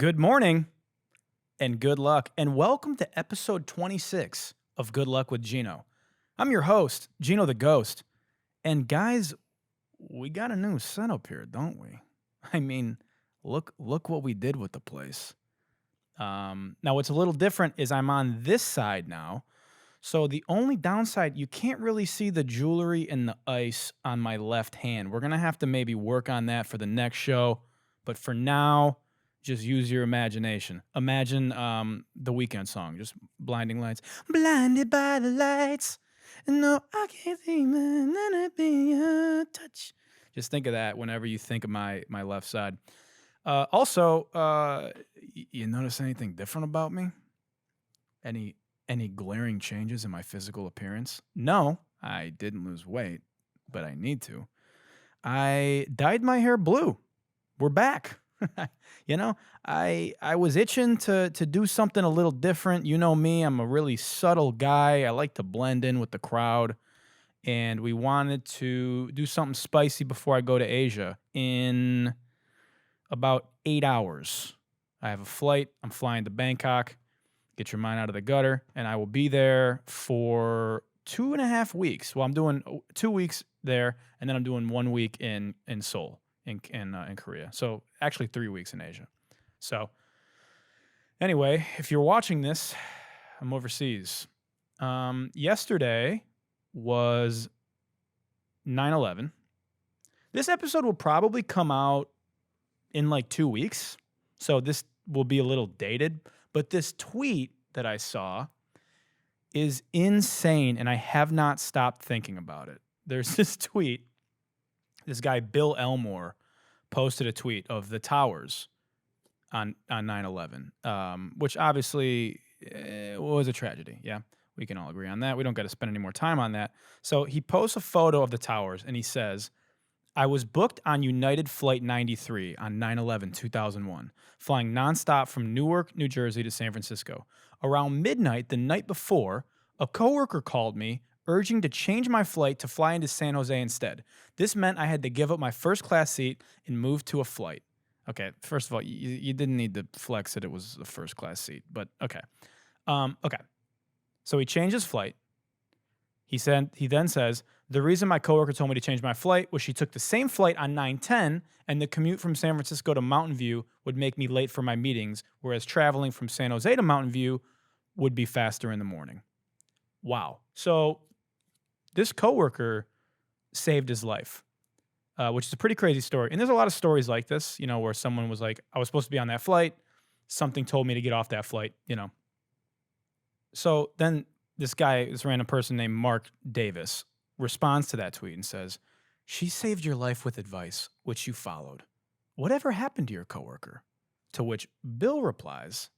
Good morning and good luck, and welcome to episode 26 of Good Luck with Gino. I'm your host, Gino the Ghost. And guys, we got a new setup here, don't we? I mean, look what we did with the place. Now, what's a little different is I'm on this side now. So the only downside, you can't really see the jewelry and the ice on my left hand. We're going to have to maybe work on that for the next show. But for now, just use your imagination. Imagine the Weekend song, just blinding lights. Blinded by the lights. No, I can't think of your touch. Just think of that whenever you think of my left side. Also, you notice anything different about me? Any glaring changes in my physical appearance? No, I didn't lose weight, but I need to. I dyed my hair blue. We're back. I was itching to do something a little different. You know me, I'm a really subtle guy. I like to blend in with the crowd. And we wanted to do something spicy before I go to Asia in about 8 hours. I have a flight. I'm flying to Bangkok. Get your mind out of the gutter. And I will be there for 2.5 weeks. Well, I'm doing 2 weeks there, and then I'm doing 1 week in Seoul, in Korea. So actually 3 weeks in Asia. So anyway, if you're watching this, I'm overseas. Yesterday was 9/11. This episode will probably come out in like 2 weeks. So this will be a little dated. But this tweet that I saw is insane, and I have not stopped thinking about it. There's this tweet. This guy, Bill Elmore, posted a tweet of the towers on 9/11, which obviously was a tragedy. Yeah, we can all agree on that. We don't got to spend any more time on that. So he posts a photo of the towers, and he says, I was booked on United Flight 93 on 9/11/2001, flying nonstop from Newark, New Jersey to San Francisco. Around midnight the night before, a coworker called me urging to change my flight to fly into San Jose instead. This meant I had to give up my first class seat and move to a flight. Okay, first of all, you didn't need to flex that it was a first class seat, but okay. Okay. So he changed his flight. He then says, the reason my coworker told me to change my flight was she took the same flight on 9/10, and the commute from San Francisco to Mountain View would make me late for my meetings, whereas traveling from San Jose to Mountain View would be faster in the morning. Wow. So this coworker saved his life, which is a pretty crazy story. And there's a lot of stories like this, where someone was like, I was supposed to be on that flight. Something told me to get off that flight, So then this random person named Mark Davis responds to that tweet and says, she saved your life with advice, which you followed. Whatever happened to your coworker? To which Bill replies,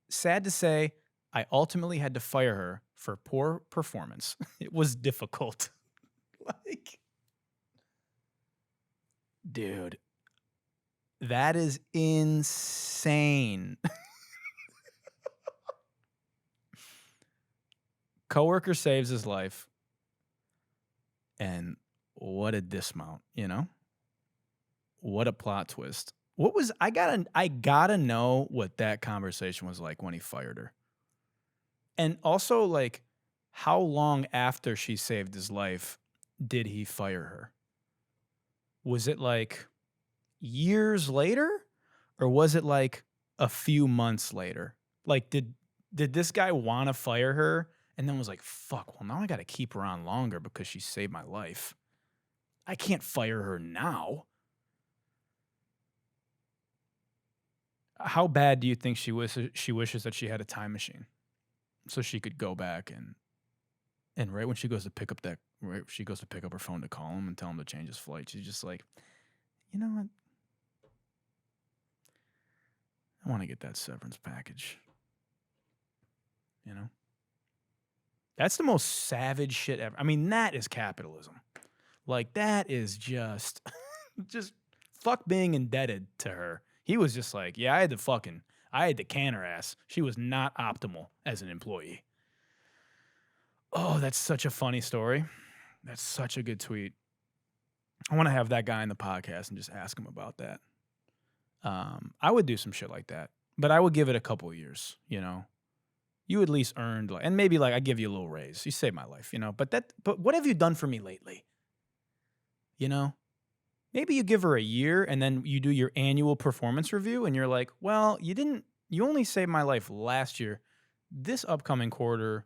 sad to say, I ultimately had to fire her for poor performance. It was difficult. Dude, that is insane. Coworker saves his life. And what a dismount, What a plot twist. I gotta know what that conversation was like when he fired her. And also, like, how long after she saved his life did he fire her? Was it like years later? Or was it like a few months later? Like, did this guy want to fire her? And then was like, fuck, well, now I got to keep her on longer because she saved my life. I can't fire her now. How bad do you think she wishes that she had a time machine so she could go back and right when she goes to pick up her phone to call him and tell him to change his flight, she's just like, you know what? I want to get that severance package. That's the most savage shit ever. I mean, that is capitalism. Like, that is just fuck being indebted to her. He was just like, yeah, I had to can her ass. She was not optimal as an employee. Oh, that's such a funny story. That's such a good tweet. I want to have that guy in the podcast and just ask him about that. I would do some shit like that. but I would give it a couple of years, you know. You at least earned, like, and maybe like I give you a little raise. You saved my life, you know. But what have you done for me lately? You know, maybe you give her a year and then you do your annual performance review, and you're like, well, you only saved my life last year. This upcoming quarter,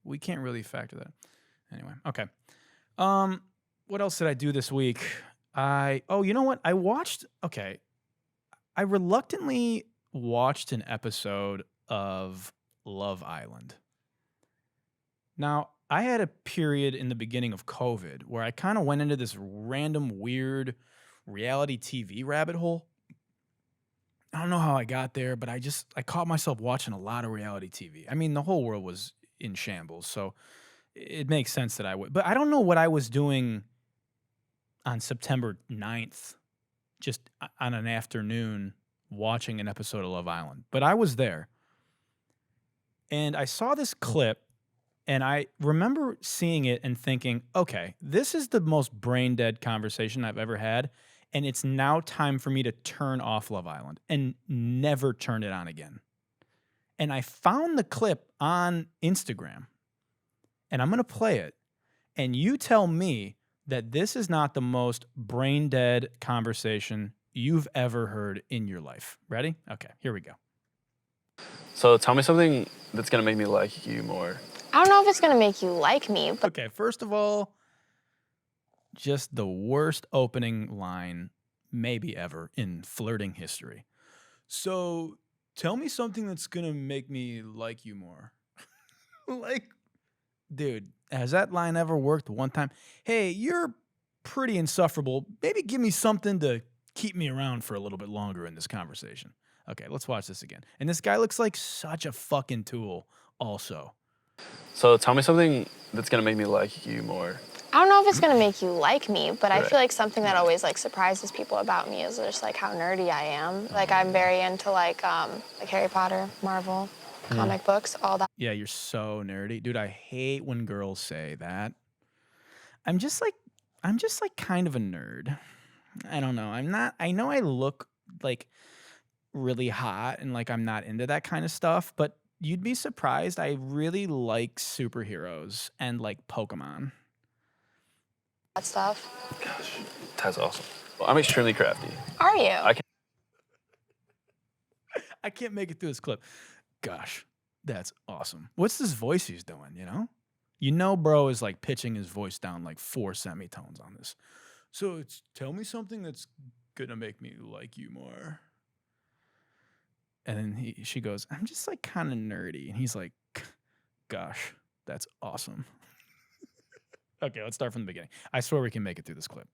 we can't really factor that. Anyway, okay. What else did I do this week? You know what? I reluctantly watched an episode of Love Island. Now, I had a period in the beginning of COVID where I kind of went into this random weird reality TV rabbit hole. I don't know how I got there, but I caught myself watching a lot of reality TV. I mean, the whole world was in shambles, so it makes sense that I would. But I don't know what I was doing on September 9th, just on an afternoon, watching an episode of Love Island. But I was there. And I saw this clip, and I remember seeing it and thinking, okay, this is the most brain-dead conversation I've ever had, and it's now time for me to turn off Love Island and never turn it on again. And I found the clip on Instagram, and I'm going to play it, and you tell me that this is not the most brain-dead conversation you've ever heard in your life. Ready? Okay, here we go. So tell me something that's going to make me like you more. I don't know if it's going to make you like me, but... Okay, first of all, just the worst opening line maybe ever in flirting history. So tell me something that's going to make me like you more. Like, dude, has that line ever worked one time? Hey, you're pretty insufferable. Maybe give me something to keep me around for a little bit longer in this conversation. Okay, let's watch this again. And this guy looks like such a fucking tool also. So tell me something that's going to make me like you more. I don't know if it's going to make you like me, but I feel like something that always like surprises people about me is just like how nerdy I am. Like I'm very into like Harry Potter, Marvel, comic books, all that. Yeah, you're so nerdy. Dude, I hate when girls say that. I'm just like kind of a nerd. I don't know. I know I look like really hot and like I'm not into that kind of stuff, but you'd be surprised. I really like superheroes and like Pokemon. That stuff. Gosh, that's awesome. Well, I'm extremely crafty. Are you? I can't make it through this clip. Gosh, that's awesome. What's this voice he's doing, you know? You know, bro is like pitching his voice down like 4 semitones on this. So tell me something that's gonna make me like you more. And then she goes, I'm just like kind of nerdy. And he's like, gosh, that's awesome. Okay, let's start from the beginning. I swear we can make it through this clip.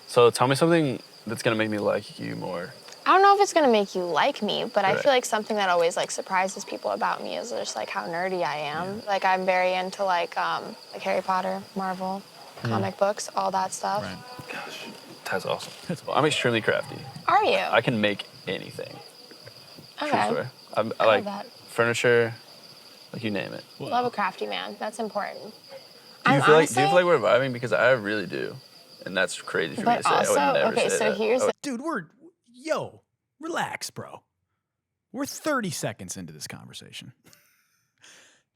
So tell me something that's going to make me like you more. I don't know if it's going to make you like me, but I feel like something that always like surprises people about me is just like how nerdy I am. Yeah. Like I'm very into like Harry Potter, Marvel, comic books, all that stuff. Right. Gosh, that's awesome. Well, I'm extremely crafty. Are you? I can make anything. Okay. True story. I like that. Furniture, like you name it. Love a crafty man. That's important. Do you feel like we're vibing? Because I really do. And that's crazy for me to say. Also, I would never say so that. here's the... Dude, relax, bro. We're 30 seconds into this conversation.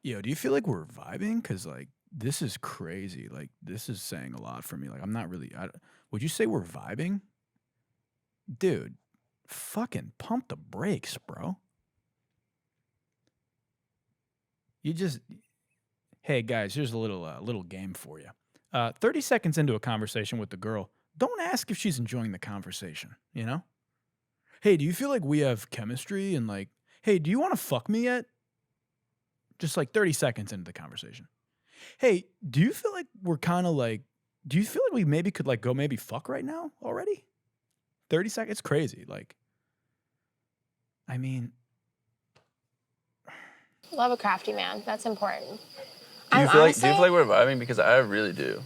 Yo, do you feel like we're vibing? Because, like, this is crazy. Like, this is saying a lot for me. Like, I'm not really... would you say we're vibing? Dude, fucking pump the brakes, bro. You just... Hey, guys, here's a little game for you. 30 seconds into a conversation with the girl, don't ask if she's enjoying the conversation, you know? Hey, do you feel like we have chemistry? And like, hey, do you want to fuck me yet? Just like 30 seconds into the conversation. Hey, do you feel like we're kind of like, do you feel like we maybe could like go maybe fuck right now already? 30 seconds? It's crazy. Like, I mean. Love a crafty man. That's important. Do you feel like we're vibing? Because I really do.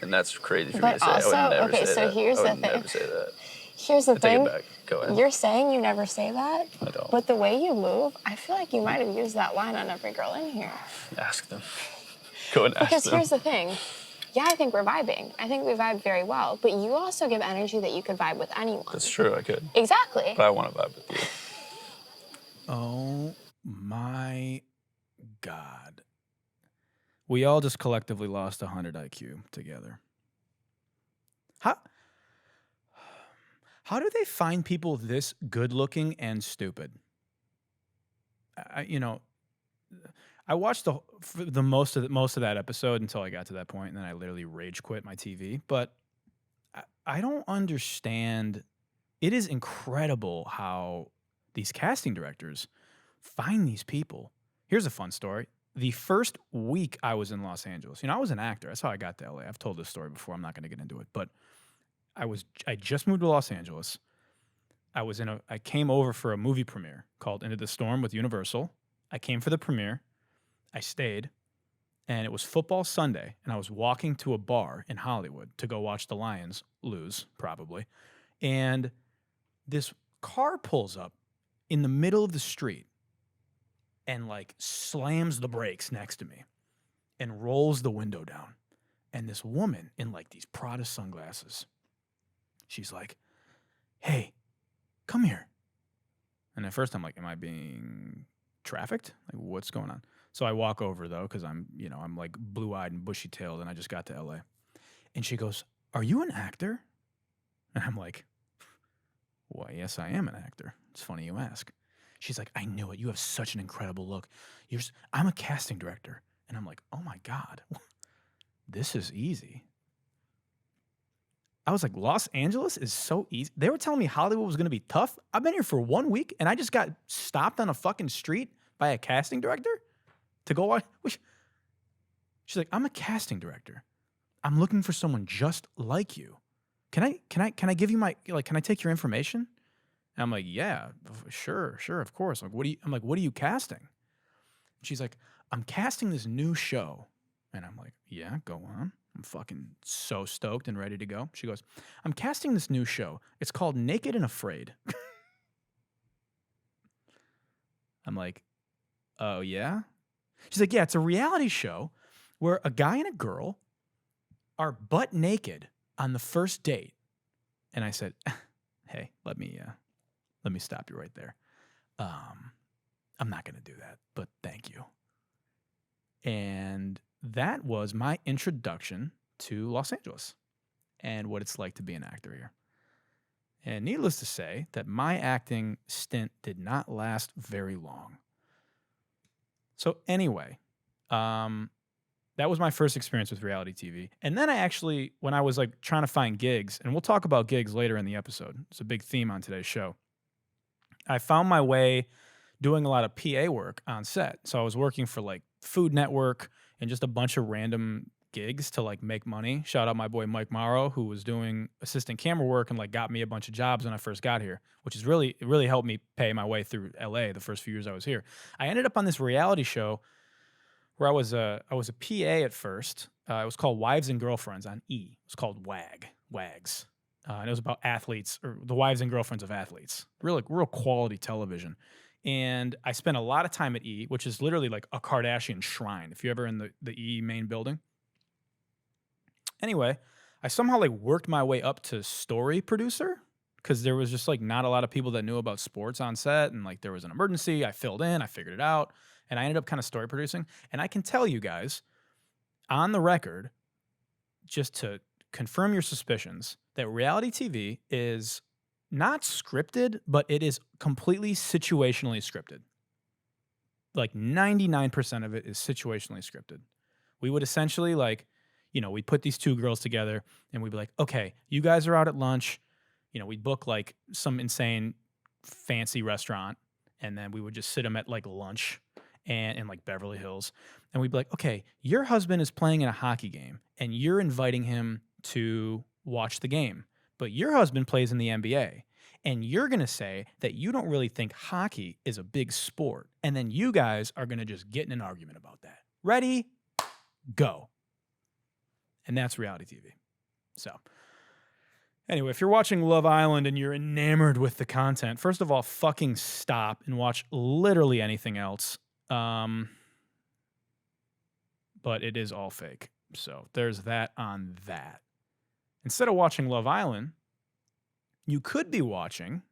And that's crazy for me to say. I would never say that. Here's the thing. Never say that. Here's the thing. Take it back. Go ahead. You're saying you never say that? I don't. But the way you move, I feel like you might have used that line on every girl in here. Ask them. Go and ask them. Because here's the thing. Yeah, I think we're vibing. I think we vibe very well. But you also give energy that you could vibe with anyone. That's true, I could. Exactly. But I want to vibe with you. Oh my God. We all just collectively lost 100 IQ together. How do they find people this good looking and stupid? You know, I watched the most of that episode until I got to that point, and then I literally rage quit my TV. But I don't understand. It is incredible how these casting directors find these people. Here's a fun story. The first week I was in Los Angeles, I was an actor. That's how I got to LA. I've told this story before. I'm not going to get into it, but I just moved to Los Angeles. I came over for a movie premiere called Into the Storm with Universal. I came for the premiere. I stayed, and it was football Sunday, and I was walking to a bar in Hollywood to go watch the Lions lose, probably. And this car pulls up in the middle of the street and like slams the brakes next to me and rolls the window down. And this woman in like these Prada sunglasses, she's like, "Hey, come here." And at first I'm like, am I being trafficked? Like, what's going on? So I walk over though, because I'm like blue-eyed and bushy-tailed, and I just got to LA. And she goes, "Are you an actor?" And I'm like, "Why, yes, I am an actor. It's funny you ask." She's like, "I knew it. You have such an incredible look. I'm a casting director." And I'm like, "Oh my God, this is easy." I was like, Los Angeles is so easy. They were telling me Hollywood was going to be tough. I've been here for 1 week, and I just got stopped on a fucking street by a casting director to go watch. She's like, "I'm a casting director. I'm looking for someone just like you. Can I give you can I take your information?" And I'm like, "Yeah, sure, of course." I'm like, "What are you casting?" She's like, "I'm casting this new show." And I'm like, "Yeah, go on." I'm fucking so stoked and ready to go. She goes, "I'm casting this new show. It's called Naked and Afraid." I'm like, "Oh, yeah?" She's like, "Yeah, it's a reality show where a guy and a girl are butt naked on the first date." And I said, "Hey, let me stop you right there. I'm not going to do that, but thank you." And that was my introduction to Los Angeles and what it's like to be an actor here. And needless to say that my acting stint did not last very long. So anyway, that was my first experience with reality TV. And then when I was like trying to find gigs, and we'll talk about gigs later in the episode. It's a big theme on today's show. I found my way doing a lot of PA work on set. So I was working for like Food Network and just a bunch of random gigs to like make money. Shout out my boy Mike Morrow, who was doing assistant camera work and like got me a bunch of jobs when I first got here, which is really helped me pay my way through LA the first few years I was here. I ended up on this reality show where I was a PA at first. It was called Wives and Girlfriends on E. It was called WAGs. And it was about athletes, or the wives and girlfriends of athletes. Real quality television. And I spent a lot of time at E, which is literally like a Kardashian shrine, if you're ever in the E main building. Anyway, I somehow like worked my way up to story producer because there was just like not a lot of people that knew about sports on set, and like there was an emergency. I filled in, I figured it out, and I ended up kind of story producing. And I can tell you guys on the record, just to confirm your suspicions, that reality TV is not scripted, but it is completely situationally scripted. Like 99% of it is situationally scripted. We would essentially we'd put these two girls together and we'd be like, "Okay, you guys are out at lunch." We'd book like some insane fancy restaurant, and then we would just sit them at like lunch and in like Beverly Hills. And we'd be like, "Okay, your husband is playing in a hockey game and you're inviting him to watch the game, but your husband plays in the NBA. And you're going to say that you don't really think hockey is a big sport. And then you guys are going to just get in an argument about that. Ready? Go." And that's reality TV. So anyway, if you're watching Love Island and you're enamored with the content, first of all, fucking stop and watch literally anything else. But it is all fake. So there's that on that. Instead of watching Love Island, you could be watching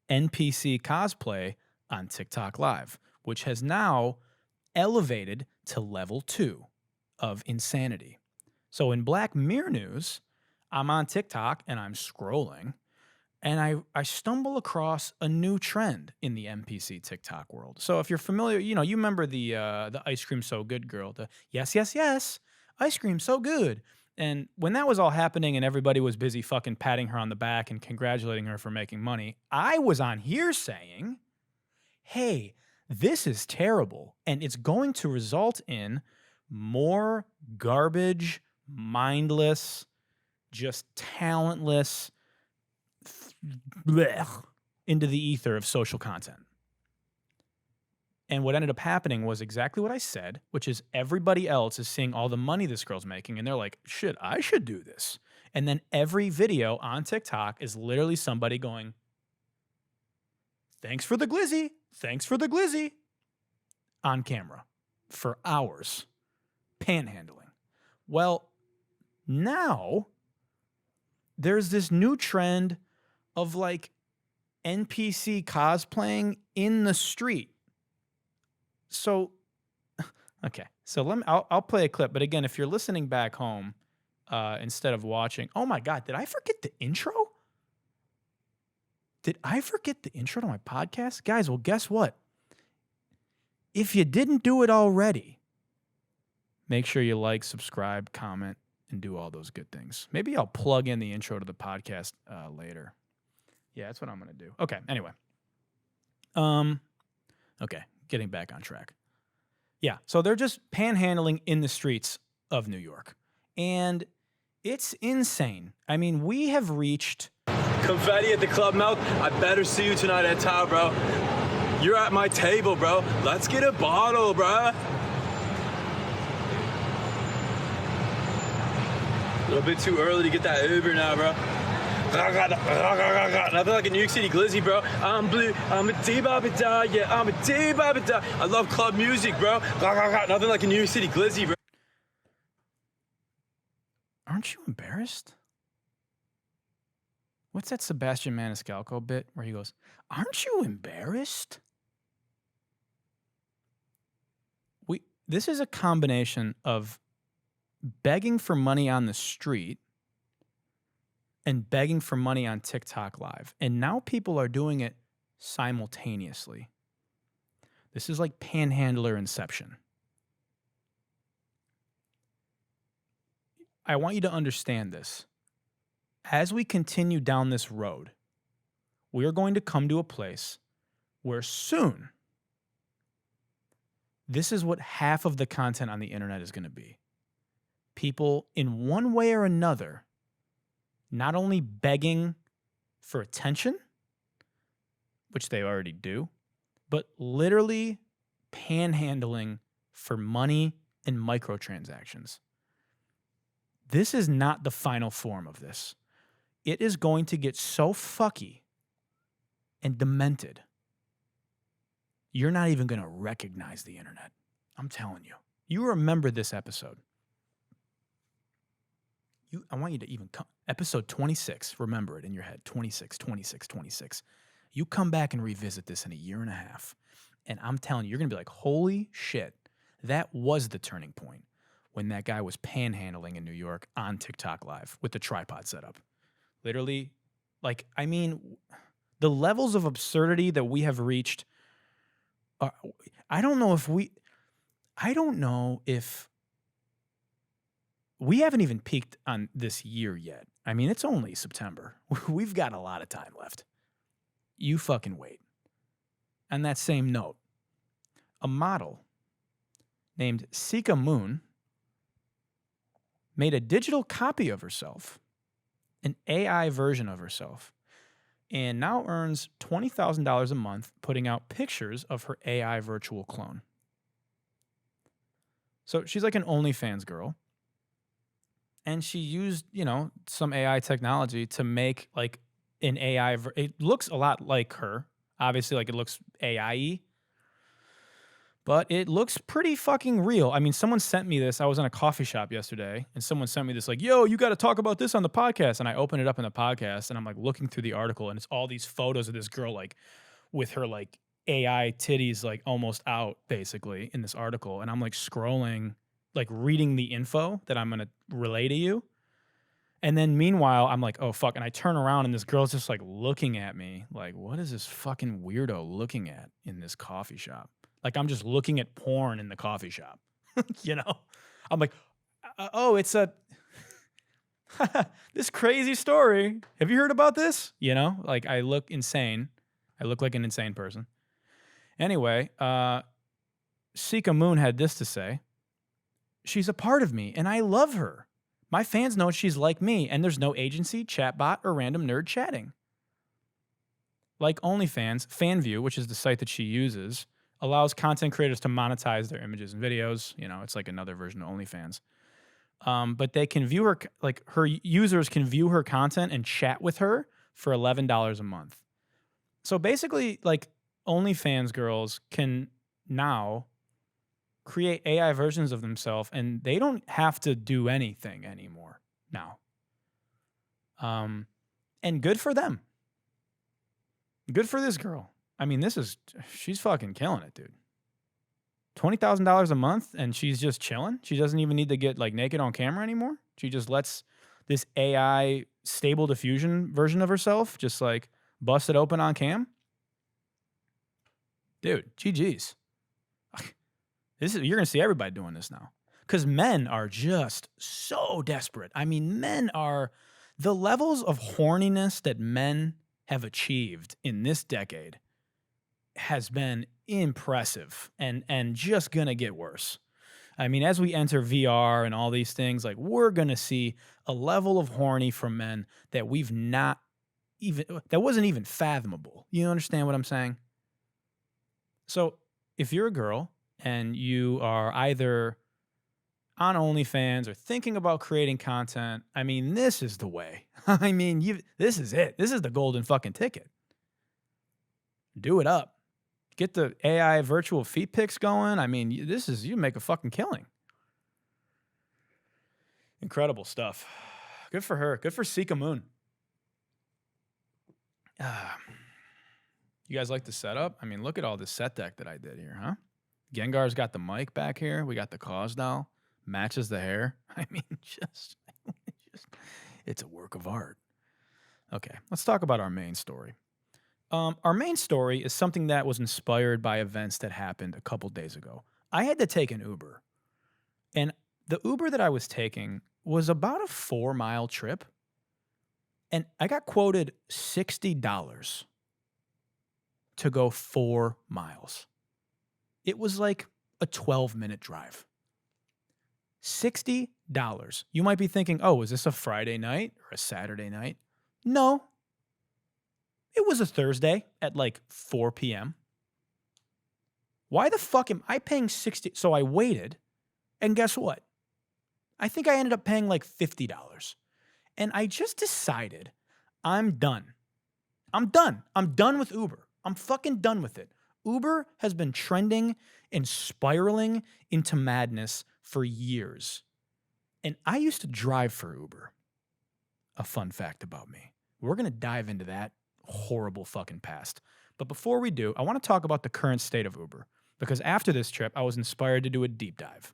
NPC Cosplay on TikTok Live, which has now elevated to level 2 of insanity. So in Black Mirror news, I'm on TikTok and I'm scrolling, and I stumble across a new trend in the NPC TikTok world. So if you're familiar, you remember the ice cream so good girl, the yes, yes, yes, ice cream so good. And when that was all happening and everybody was busy fucking patting her on the back and congratulating her for making money, I was on here saying, hey, this is terrible, and it's going to result in more garbage, mindless, just talentless into the ether of social content. And what ended up happening was exactly what I said, which is everybody else is seeing all the money this girl's making, and they're like, shit, I should do this. And then every video on TikTok is literally somebody going, thanks for the glizzy, thanks for the glizzy, on camera for hours, panhandling. Well, now there's this new trend of like NPC cosplaying in the street. So, okay, so I'll play a clip. But again, if you're listening back home instead of watching, oh my God, did I forget the intro? Did I forget the intro to my podcast? Guys, well, guess what? If you didn't do it already, make sure you like, subscribe, comment, and do all those good things. Maybe I'll plug in the intro to the podcast later. Yeah, that's what I'm going to do. Okay, anyway. Okay, getting back on track. Yeah, so they're just panhandling in the streets of New York. And it's insane. I mean, we have reached... Confetti at the Club Milk. I better see you tonight at Tao, bro. You're at my table, bro. Let's get a bottle, bro. A little bit too early to get that Uber now, bro. Nothing like a New York City glizzy, bro. I'm blue, I'm a D-Baba-Da, yeah, I'm a D-Baba-Da. I love club music, bro. Nothing like a New York City glizzy, bro. Aren't you embarrassed? What's that Sebastian Maniscalco bit where he goes, aren't you embarrassed? This is a combination of begging for money on the street and begging for money on TikTok Live. And now people are doing it simultaneously. This is like panhandler inception. I want you to understand this. As we continue down this road, we are going to come to a place where soon, this is what half of the content on the internet is going to be. People in one way or another, not only begging for attention, which they already do, but literally panhandling for money and microtransactions. This is not the final form of this. It is going to get so fucky and demented, you're not even going to recognize the internet. I'm telling you. You remember this episode. I want you to even come. Episode 26, remember it in your head. 26, 26, 26. You come back and revisit this in a year and a half, and I'm telling you, you're going to be like, holy shit, that was the turning point when that guy was panhandling in New York on TikTok Live with the tripod setup. Literally, like, I mean, the levels of absurdity that we have reached, I don't know if we haven't even peaked on this year yet. I mean, it's only September. We've got a lot of time left. You fucking wait. On that same note, a model named Sika Moon made a digital copy of herself, an AI version of herself, and now earns $20,000 a month putting out pictures of her AI virtual clone. So she's like an OnlyFans girl. And she used, some AI technology to make like an AI. It looks a lot like her. Obviously, like it looks AI-y. But it looks pretty fucking real. I mean, someone sent me this. I was in a coffee shop yesterday, and someone sent me this like, yo, you got to talk about this on the podcast. And I open it up in the podcast, and I'm like looking through the article, and it's all these photos of this girl like with her like AI titties like almost out basically in this article, and I'm like scrolling, like reading the info that I'm gonna relay to you. And then meanwhile, I'm like, oh fuck. And I turn around and this girl's just like looking at me like, what is this fucking weirdo looking at in this coffee shop? Like I'm just looking at porn in the coffee shop. You know? I'm like, oh, it's a this crazy story. Have you heard about this? You know? Like I look insane. I look like an insane person. Anyway, Sika Moon had this to say. She's a part of me and I love her. My fans know she's like me, and there's no agency, chatbot, or random nerd chatting. Like OnlyFans, FanView, which is the site that she uses, allows content creators to monetize their images and videos. You know, it's like another version of OnlyFans. But they can view her, like her users can view her content and chat with her for $11 a month. So basically, like OnlyFans girls can now create AI versions of themselves, and they don't have to do anything anymore now. And good for them. Good for this girl. I mean, she's fucking killing it, dude. $20,000 a month, and she's just chilling. She doesn't even need to get like naked on camera anymore. She just lets this AI stable diffusion version of herself just like bust it open on cam. Dude, GG's. You're going to see everybody doing this now. Because men are just so desperate. I mean, the levels of horniness that men have achieved in this decade has been impressive and just going to get worse. I mean, as we enter VR and all these things, like we're going to see a level of horny from men that that wasn't even fathomable. You understand what I'm saying? So if you're a girl and you are either on OnlyFans or thinking about creating content, I mean, this is the way. I mean, this is it. This is the golden fucking ticket. Do it up. Get the AI virtual feet pics going. I mean, you make a fucking killing. Incredible stuff. Good for her. Good for Sika Moon. You guys like the setup? I mean, look at all this set deck that I did here, huh? Gengar's got the mic back here. We got the Cause doll. Matches the hair. I mean, it's a work of art. Okay, let's talk about our main story. Our main story is something that was inspired by events that happened a couple days ago. I had to take an Uber. And the Uber that I was taking was about a 4-mile trip. And I got quoted $60 to go 4 miles. It was like a 12-minute drive. $60. You might be thinking, oh, is this a Friday night or a Saturday night? No. It was a Thursday at like 4 p.m. Why the fuck am I paying $60? So I waited, and guess what? I think I ended up paying like $50. And I just decided I'm done. I'm done. I'm done with Uber. I'm fucking done with it. Uber has been trending and spiraling into madness for years. And I used to drive for Uber. A fun fact about me. We're going to dive into that horrible fucking past. But before we do, I want to talk about the current state of Uber. Because after this trip, I was inspired to do a deep dive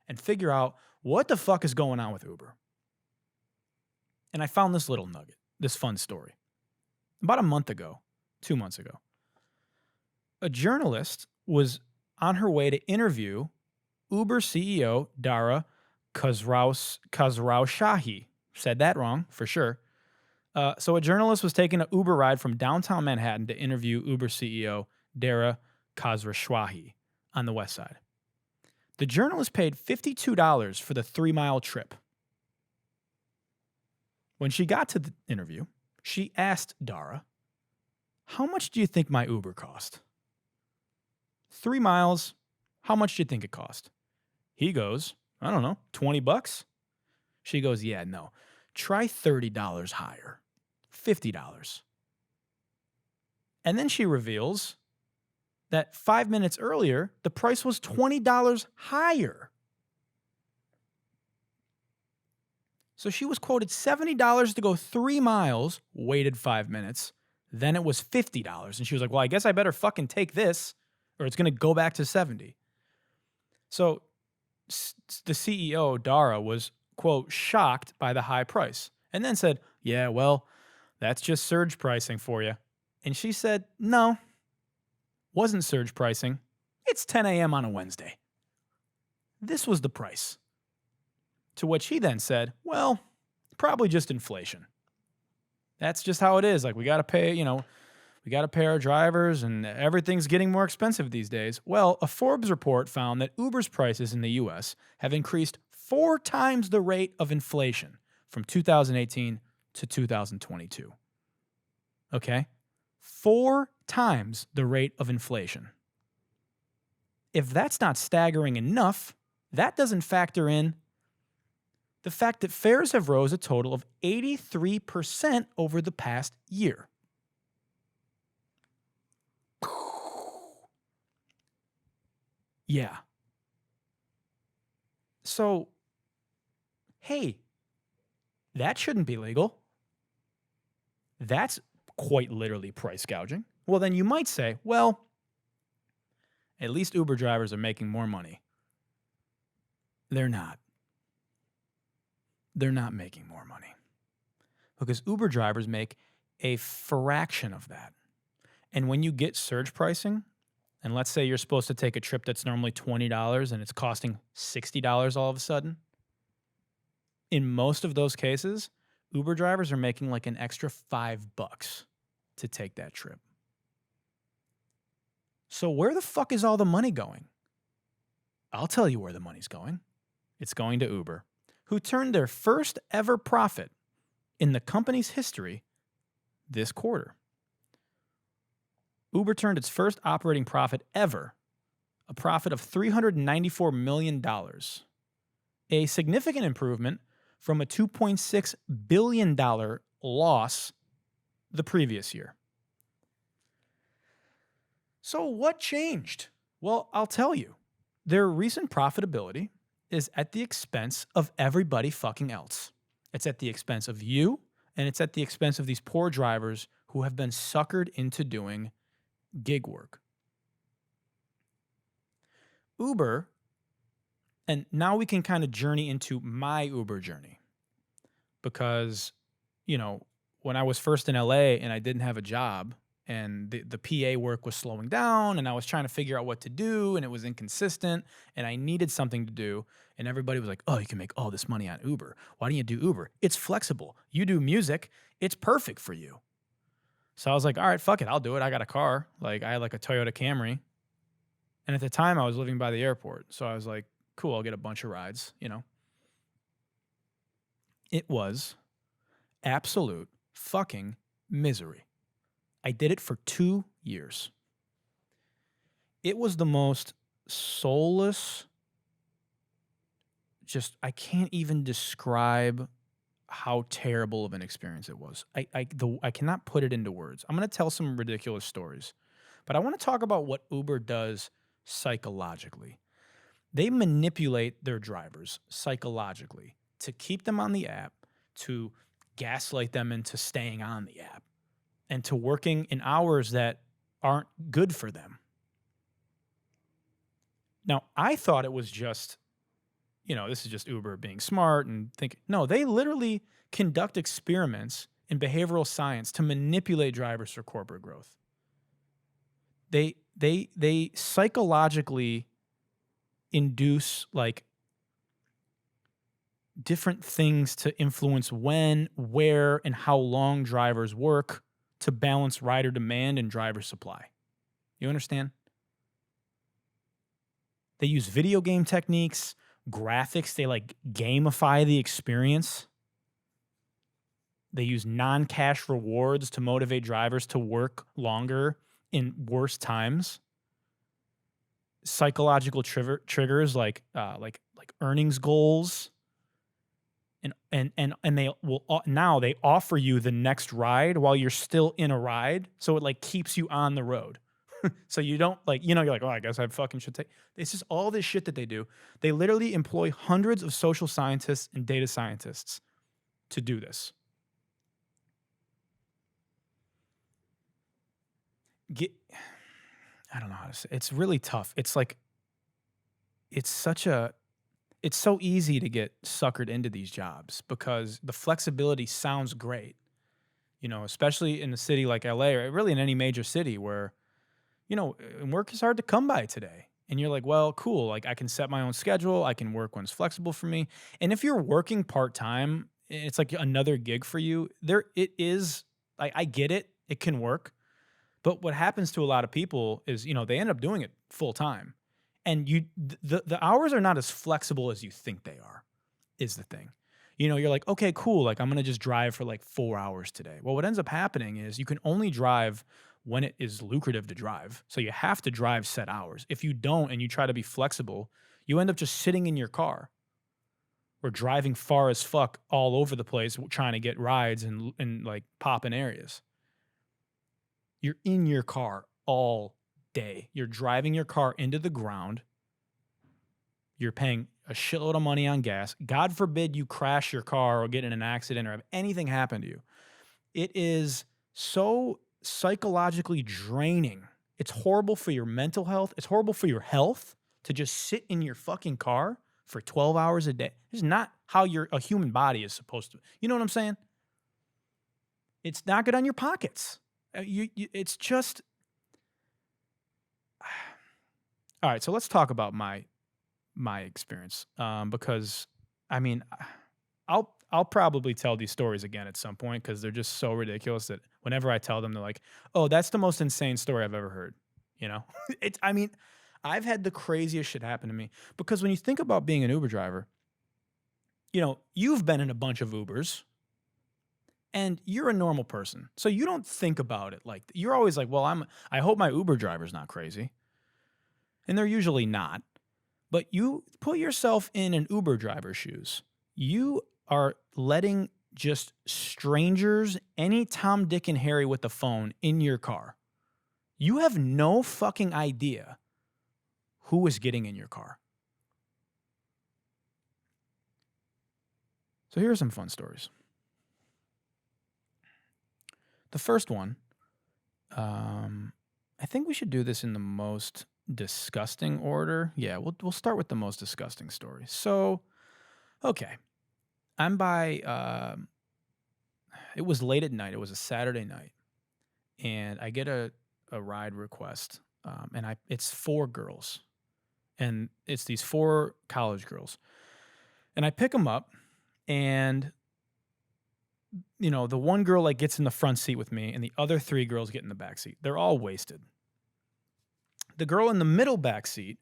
and figure out what the fuck is going on with Uber. And I found this little nugget, this fun story. About a month ago, 2 months ago, a journalist was on her way to interview Uber CEO Dara Khosrowshahi. Said that wrong, for sure. So a journalist was taking an Uber ride from downtown Manhattan to interview Uber CEO Dara Khosrowshahi on the west side. The journalist paid $52 for the 3-mile trip. When she got to the interview, she asked Dara, how much do you think my Uber cost? 3 miles, how much do you think it cost? He goes, I don't know, $20? She goes, yeah, no. Try $30 higher, $50. And then she reveals that 5 minutes earlier, the price was $20 higher. So she was quoted $70 to go 3 miles, waited 5 minutes, Then it was $50. And she was like, well, I guess I better fucking take this or it's going to go back to 70. So the CEO, Dara, was, quote, shocked by the high price and then said, yeah, well, that's just surge pricing for you. And she said, no, wasn't surge pricing. It's 10 a.m. on a Wednesday. This was the price. To which he then said, well, probably just inflation. That's just how it is. Like, we got to pay, we got to pay our drivers and everything's getting more expensive these days. Well, a Forbes report found that Uber's prices in the U.S. have increased 4 times the rate of inflation from 2018 to 2022. Okay? 4 times the rate of inflation. If that's not staggering enough, that doesn't factor in the fact that fares have rose a total of 83% over the past year. Yeah. So, hey, that shouldn't be legal. That's quite literally price gouging. Well, then you might say, well, at least Uber drivers are making more money. They're not. They're not making more money because Uber drivers make a fraction of that. And when you get surge pricing, and let's say you're supposed to take a trip that's normally $20 and it's costing $60 all of a sudden, in most of those cases, Uber drivers are making like an extra $5 to take that trip. So where the fuck is all the money going? I'll tell you where the money's going. It's going to Uber, who turned their first ever profit in the company's history this quarter. Uber turned its first operating profit ever, a profit of $394 million, a significant improvement from a $2.6 billion loss the previous year. So what changed? Well, I'll tell you. Their recent profitability is at the expense of everybody fucking else. It's at the expense of you, and it's at the expense of these poor drivers who have been suckered into doing gig work. Uber, and now we can kind of journey into my Uber journey. Because, when I was first in LA and I didn't have a job, and the PA work was slowing down, and I was trying to figure out what to do, and it was inconsistent, and I needed something to do, and everybody was like, oh, you can make all this money on Uber. Why don't you do Uber? It's flexible. You do music. It's perfect for you. So I was like, all right, fuck it. I'll do it. I got a car. Like, I had like a Toyota Camry. And at the time, I was living by the airport. So I was like, cool, I'll get a bunch of rides, It was absolute fucking misery. I did it for 2 years. It was the most soulless, I can't even describe how terrible of an experience it was. I cannot put it into words. I'm going to tell some ridiculous stories, but I want to talk about what Uber does psychologically. They manipulate their drivers psychologically to keep them on the app, to gaslight them into staying on the app, and to working in hours that aren't good for them. Now, I thought it was just, this is just Uber being smart and thinking. No, they literally conduct experiments in behavioral science to manipulate drivers for corporate growth. They psychologically induce like different things to influence when, where, and how long drivers work to balance rider demand and driver supply. You understand? They use video game techniques, graphics. They like gamify the experience. They use non-cash rewards to motivate drivers to work longer in worse times. Psychological triggers like earnings goals. And they will now they offer you the next ride while you're still in a ride, so it like keeps you on the road. So you don't you're like, oh, I guess I fucking should take. It's just all this shit that they do. They literally employ hundreds of social scientists and data scientists to do this. get, I don't know how to say, it's really tough. It's like, it's such a, it's so easy to get suckered into these jobs because the flexibility sounds great, you know, especially in a city like LA or really in any major city where, you know, work is hard to come by today. And you're like, well, cool. Like I can set my own schedule. I can work when it's flexible for me. And if you're working part time, it's like another gig for you. There, it is. I get it. It can work. But what happens to a lot of people is, you know, they end up doing it full time, and the hours are not as flexible as you think they are. Is the thing. You know, you're like, okay, cool. Like I'm gonna just drive for like 4 hours today. Well, what ends up happening is you can only drive when it is lucrative to drive. So you have to drive set hours. If you don't and you try to be flexible, you end up just sitting in your car or driving far as fuck all over the place trying to get rides and like pop in areas. You're in your car all day. You're driving your car into the ground. You're paying a shitload of money on gas. God forbid you crash your car or get in an accident or have anything happen to you. It is so psychologically draining. It's horrible for your mental health. It's horrible for your health to just sit in your fucking car for 12 hours a day. It's not how a human body is supposed to. You know what I'm saying? It's not good on your pockets. It's just. All right, so let's talk about my experience because I mean, I'll probably tell these stories again at some point because they're just so ridiculous that whenever I tell them, they're like, "Oh, that's the most insane story I've ever heard." You know, I mean, I've had the craziest shit happen to me because when you think about being an Uber driver, you know, you've been in a bunch of Ubers. And you're a normal person, so you don't think about it like you're always like, well, I hope my Uber driver's not crazy, and they're usually not. But you put yourself in an Uber driver's shoes. You are letting just strangers, any Tom, Dick, and Harry with the phone in your car. You have no fucking idea who is getting in your car. So here are some fun stories. The first one, I think we should do this in the most disgusting order. Yeah, we'll start with the most disgusting story. So, okay, I'm by. It was late at night. It was a Saturday night, and I get a ride request, and it's 4 girls, and it's these 4 college girls, and I pick them up, and you know, the one girl like gets in the front seat with me and the other 3 girls get in the back seat. They're all wasted. The girl in the middle back seat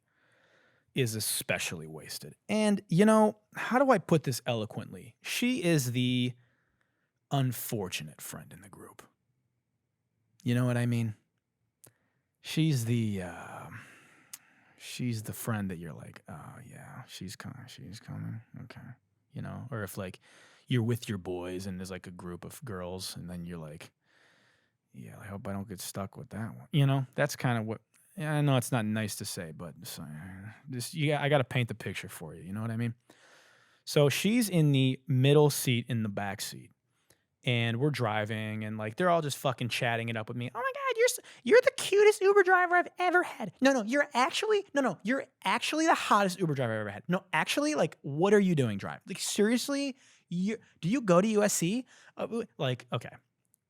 is especially wasted. And, you know, how do I put this eloquently? She is the unfortunate friend in the group. You know what I mean? She's the friend that you're like, oh yeah, she's coming. Okay. You know, or if like you're with your boys and there's like a group of girls and then you're like, yeah, I hope I don't get stuck with that one. You know, that's kind of what, yeah, I know it's not nice to say, but I got to paint the picture for you. You know what I mean? So she's in the middle seat in the back seat and we're driving and like, they're all just fucking chatting it up with me. Oh my God, you're the cutest Uber driver I've ever had. No, you're actually the hottest Uber driver I've ever had. No, actually, like, what are you doing driving? Like, seriously? Do you go to USC? Like, okay.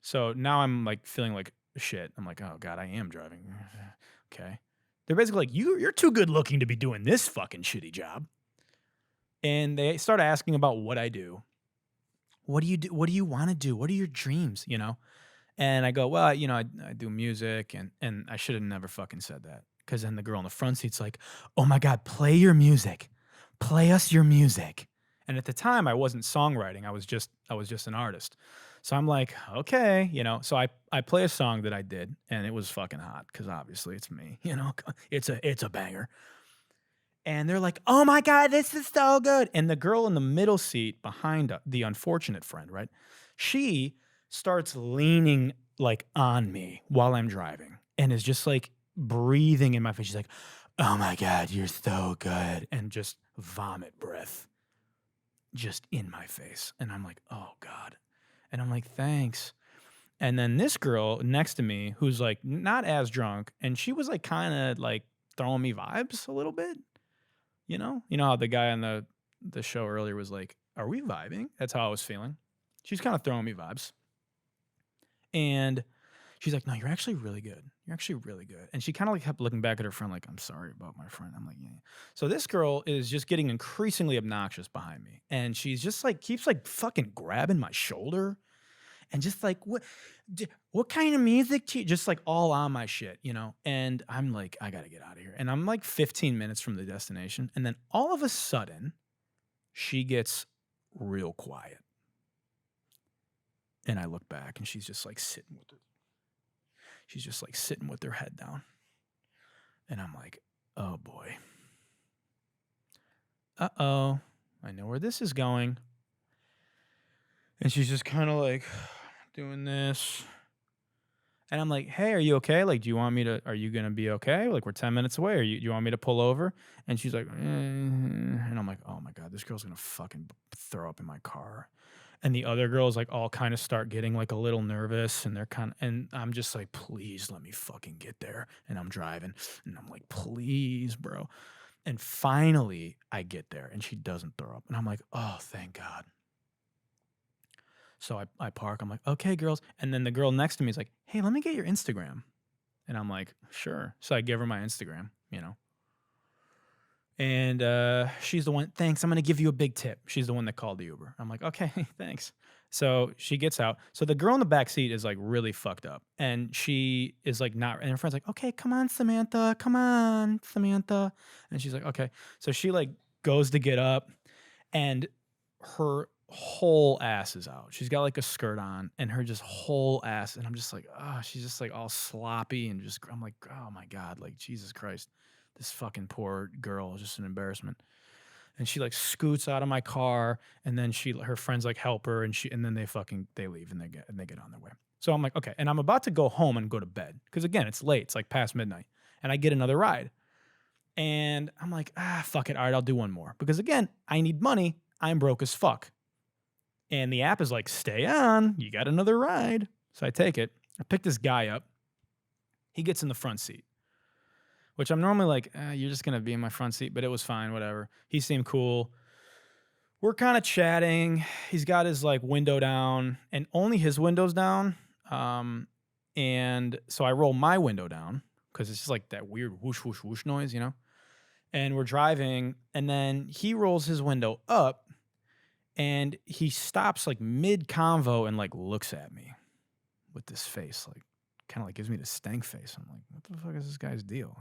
So now I'm like feeling like shit. I'm like, oh God, I am driving. Okay. They're basically like, you're too good looking to be doing this fucking shitty job. And they start asking about what I do. What do you do? What do you want to do? What are your dreams? You know? And I go, well, you know, I do music and I should have never fucking said that. Cause then the girl in the front seat's like, oh my God, play your music. Play us your music. And at the time I wasn't songwriting. I was just an artist. So I'm like, okay, you know, so I play a song that I did and it was fucking hot. Cause obviously it's me, you know, it's a banger. And they're like, oh my God, this is so good. And the girl in the middle seat behind the unfortunate friend, right? She starts leaning like on me while I'm driving and is just like breathing in my face. She's like, oh my God, you're so good. And just vomit breath just in my face. And I'm like, oh God. And I'm like, thanks. And then this girl next to me, who's like not as drunk, and she was like kind of like throwing me vibes a little bit. You know how the guy on the show earlier was like, "Are we vibing?" That's how I was feeling. She's kind of throwing me vibes, and she's like, "No, you're actually really good. You're actually really good." And she kind of like kept looking back at her friend, like, "I'm sorry about my friend." I'm like, "Yeah." So this girl is just getting increasingly obnoxious behind me, and she's just like keeps like fucking grabbing my shoulder, and just like, what kind of music just like all on my shit, And I'm like, I gotta get out of here. And I'm like 15 minutes from the destination, and then all of a sudden, she gets real quiet, and I look back, and she's just like sitting with her head down, and I'm like, oh boy, I know where this is going. And she's just kind of like doing this. And I'm like, hey, are you okay? Like, are you going to be okay? Like, we're 10 minutes away. Do you want me to pull over? And she's like, and I'm like, oh my God, this girl's going to fucking throw up in my car. And the other girls like all kind of start getting like a little nervous, and and I'm just like, please let me fucking get there. And I'm driving, and I'm like, please, bro. And finally I get there, and she doesn't throw up. And I'm like, oh, thank God. So I park. I'm like, okay, girls. And then the girl next to me is like, hey, let me get your Instagram. And I'm like, sure. So I give her my Instagram, And she's the one, thanks, I'm going to give you a big tip. She's the one that called the Uber. I'm like, okay, thanks. So she gets out. So the girl in the back seat is like really fucked up. And she is like not, and her friend's like, okay, come on, Samantha. Come on, Samantha. And she's like, okay. So she like goes to get up, and her whole ass is out. She's got like a skirt on, and her just whole ass. And I'm just like, oh, she's just like all sloppy, and just, I'm like, oh my God, like Jesus Christ, this fucking poor girl is just an embarrassment. And she like scoots out of my car, and then her friends like help her, and then they leave, and they get on their way. So I'm like, okay. And I'm about to go home and go to bed, because again, it's late. It's like past midnight, and I get another ride. And I'm like, fuck it. All right, I'll do one more, because again, I need money. I'm broke as fuck. And the app is like, stay on, you got another ride. So I take it. I pick this guy up. He gets in the front seat, which I'm normally like, you're just going to be in my front seat, but it was fine, whatever. He seemed cool. We're kind of chatting. He's got his like window down, and only his window's down. And so I roll my window down, because it's just like that weird whoosh, whoosh, whoosh noise, And we're driving, and then he rolls his window up, and he stops like mid-convo and like looks at me with this face, like kind of like gives me the stank face. I'm like, what the fuck is this guy's deal,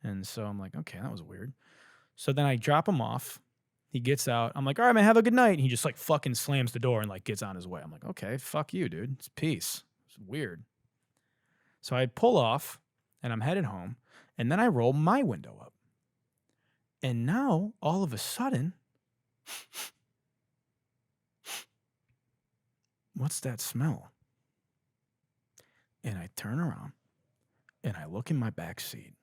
And so I'm like, okay, that was weird. So then I drop him off. He gets out. I'm like, all right, man, have a good night. And he just like fucking slams the door and like gets on his way. I'm like, okay, fuck you, dude. It's peace. It's weird. So I pull off, and I'm headed home, and then I roll my window up. And now, all of a sudden, what's that smell? And I turn around, and I look in my back seat,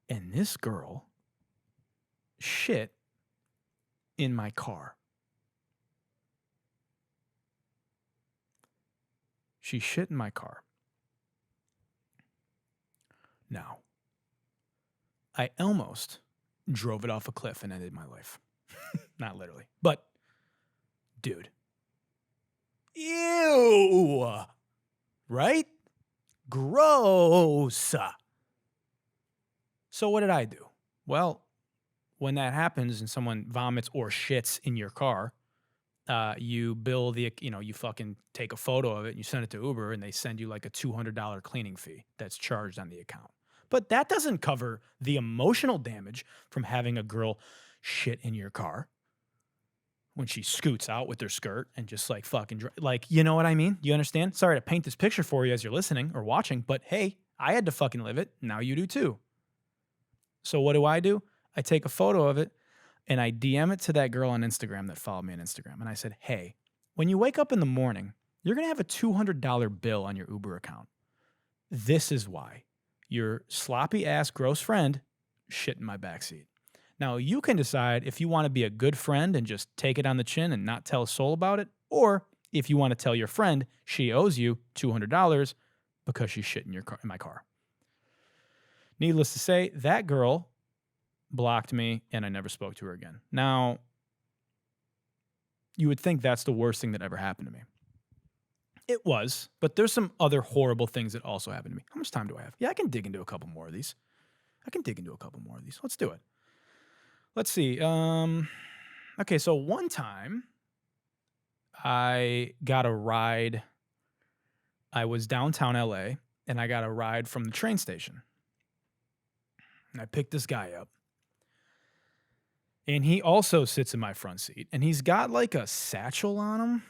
and this girl shit in my car. She shit in my car. Now, I almost drove it off a cliff and ended my life. Not literally, but dude. Ew. Right? Gross. So what did I do? Well, when that happens and someone vomits or shits in your car, you bill you fucking take a photo of it and you send it to Uber, and they send you like a $200 cleaning fee that's charged on the account. But that doesn't cover the emotional damage from having a girl shit in your car when she scoots out with her skirt and just like fucking, like, you know what I mean? You understand? Sorry to paint this picture for you as you're listening or watching, but hey, I had to fucking live it. Now you do too. So what do? I take a photo of it, and I DM it to that girl on Instagram that followed me on Instagram. And I said, hey, when you wake up in the morning, you're going to have a $200 bill on your Uber account. This is why. Your sloppy ass gross friend shit in my backseat. Now, you can decide if you want to be a good friend and just take it on the chin and not tell a soul about it, or if you want to tell your friend she owes you $200 because she shit in my car. Needless to say, that girl blocked me and I never spoke to her again. Now, you would think that's the worst thing that ever happened to me. It was, but there's some other horrible things that also happened to me. How much time do I have? Yeah, I can dig into a couple more of these. Let's do it. Let's see. Okay, so one time I got a ride. I was downtown LA and I got a ride from the train station. And I picked this guy up. And he also sits in my front seat. And he's got like a satchel on him.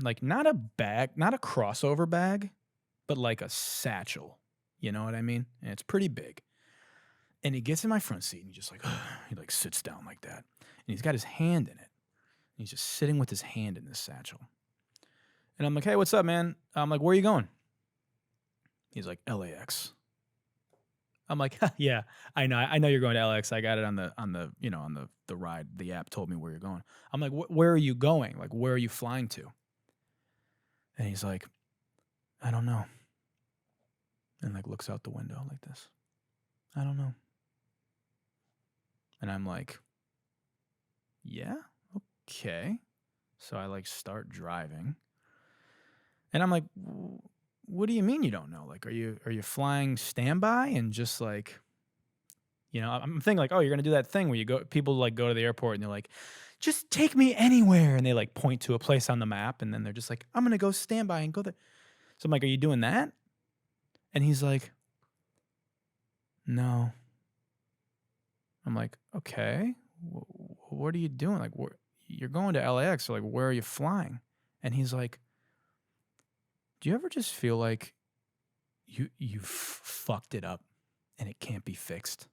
Like not a bag, not a crossover bag, but like a satchel. You know what I mean? And it's pretty big. And he gets in my front seat and he just like, he like sits down like that. And he's got his hand in it. And he's just sitting with his hand in this satchel. And I'm like, hey, what's up, man? I'm like, where are you going? He's like, LAX. I'm like, yeah, I know you're going to LAX. I got it on the ride. The app told me where you're going. I'm like, where are you going? Like, where are you flying to? And he's like, I don't know. And like looks out the window like this. I don't know. And I'm like, yeah, okay. So I like start driving. And I'm like, what do you mean you don't know? Like, are you flying standby and just like, you know, I'm thinking like, oh, you're going to do that thing where people like go to the airport and they're like, just take me anywhere. And they like point to a place on the map. And then they're just like, I'm going to go standby and go there. So I'm like, are you doing that? And he's like, no. I'm like, okay, what are you doing? Like, you're going to LAX. So like, where are you flying? And he's like, do you ever just feel like you fucked it up and it can't be fixed?